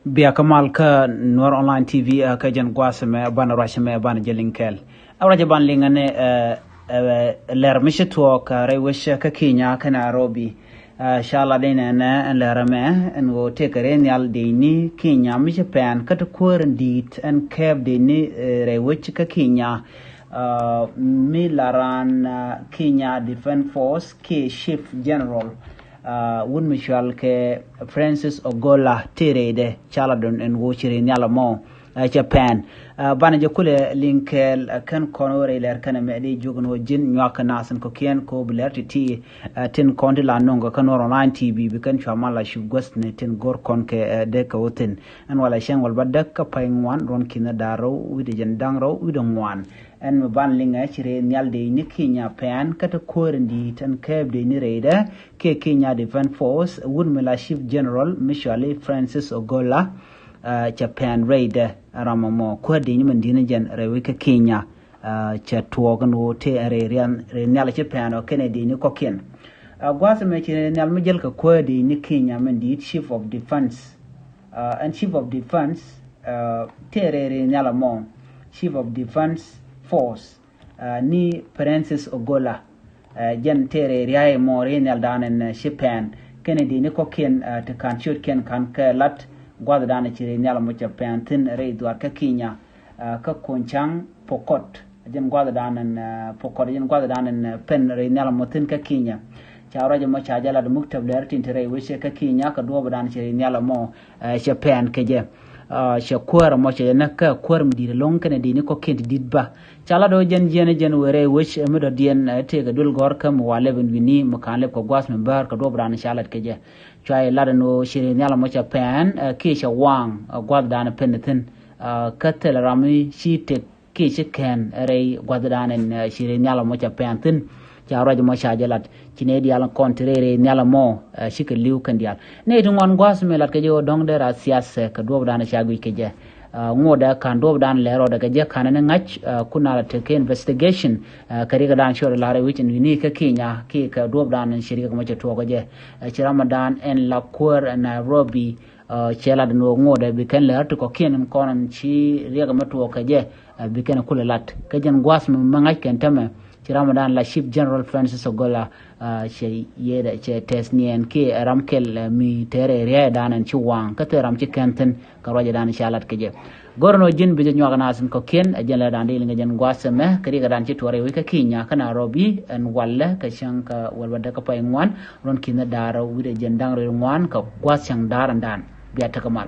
biya kamal ka Noor Online TV ka jan gwasame bana rashame bana jelinkel awraje ban lingane ler mishito ka rewisha ka Kenya ka Nairobi shala dina na lerame en go tekere nyal dini Kenya mi Japan ka to quarantine en keb dini rewish ka Kenya mi laran Kenya Defense Force ke Chief General wun Michel ke Francis Ogola Terede Chaladon and Wochiri Nyalamo Japan bana jakule linkel kan konore ler kan medi jogono jin nyaka nasan ko ken ko blerti ti tin konde la nongo kan online TV bi kan chamala shugos ne tin gor kon ke de ka wotin an wala shen wal badda ka payngwan ron kina daro wide jan dangro widon en ban linga chire nyalde ni Kenya pan kata korendi tan kebde ni reda ke Kenya Defense Force wun mela Chief General Michelle Francis Ogola Japan raid ramamo ko de ni mandina jan rewe ka Kenya cha tuogan wo te are re nyala Japan o Kennedy ni koken gwasa me chire nyal mi jel ka ko de ni Kenya mandi Chief of Defense and Chief of Defense te re nyala mo Chief of Defense Force ni Francis Ogola jan tere riaye mo renal danen Japan Kennedy ni koken te kan shoot ken kan ka lat gwada dana chire nyala mo Japan tin re dwar ka Kenya ka konchang Pokot jan gwada danen Pokot jan gwada danen pen re nyala mo tin ka Kenya chawraje mo chajala de muktab der tin tere wishe ka Kenya ka do dan chire nyala mo Japan keje shakwar mo che naka kwar mdi long kana dini ko kent didba chala do jen were wish emedo dien te ga dul gor kam wale ben wini mo kan le ko gwas men bar ko do bran shalat keje chai lada no shiri nyala mo Japan ke sha wang gwad dan penetin katel rami shi te ke shi ken re gwad dan shiri nyala mo Japan tin chawraje mo shajalat cinedi yalan kontrere nyala mo shika liu kandial ne to ngon gwas melat ke jo dong dera siase ka do dana shagui ke je ngoda kan do dan lero daga je kanane ngach kuna te ke investigation kari ga dan shore lare wichin ni ka Kenya ke ka do dan shirika mo to ko je ramadan en la kur Nairobi chela no ngoda bi kan ler to ko ken konan chi riga mato ka je bi kan kulalat ka jan gwas mo mangach ken tame Ramadan la Chief General Francis Ogola che yeda che tesnien ke ramkel mi tere re danan ci wang ka te ram ci kenten ka roje dan shalat ke je gorno jin bi ñu ga nasin ko ken jela dan de nga jen gwasame kadi ga dan ci tore wi ka Kenya kana robi en walla ka shanka walwada ka pay ngwan ron kina dara wi de jen dang re ngwan ka gwas chang daran dan biya ta kamal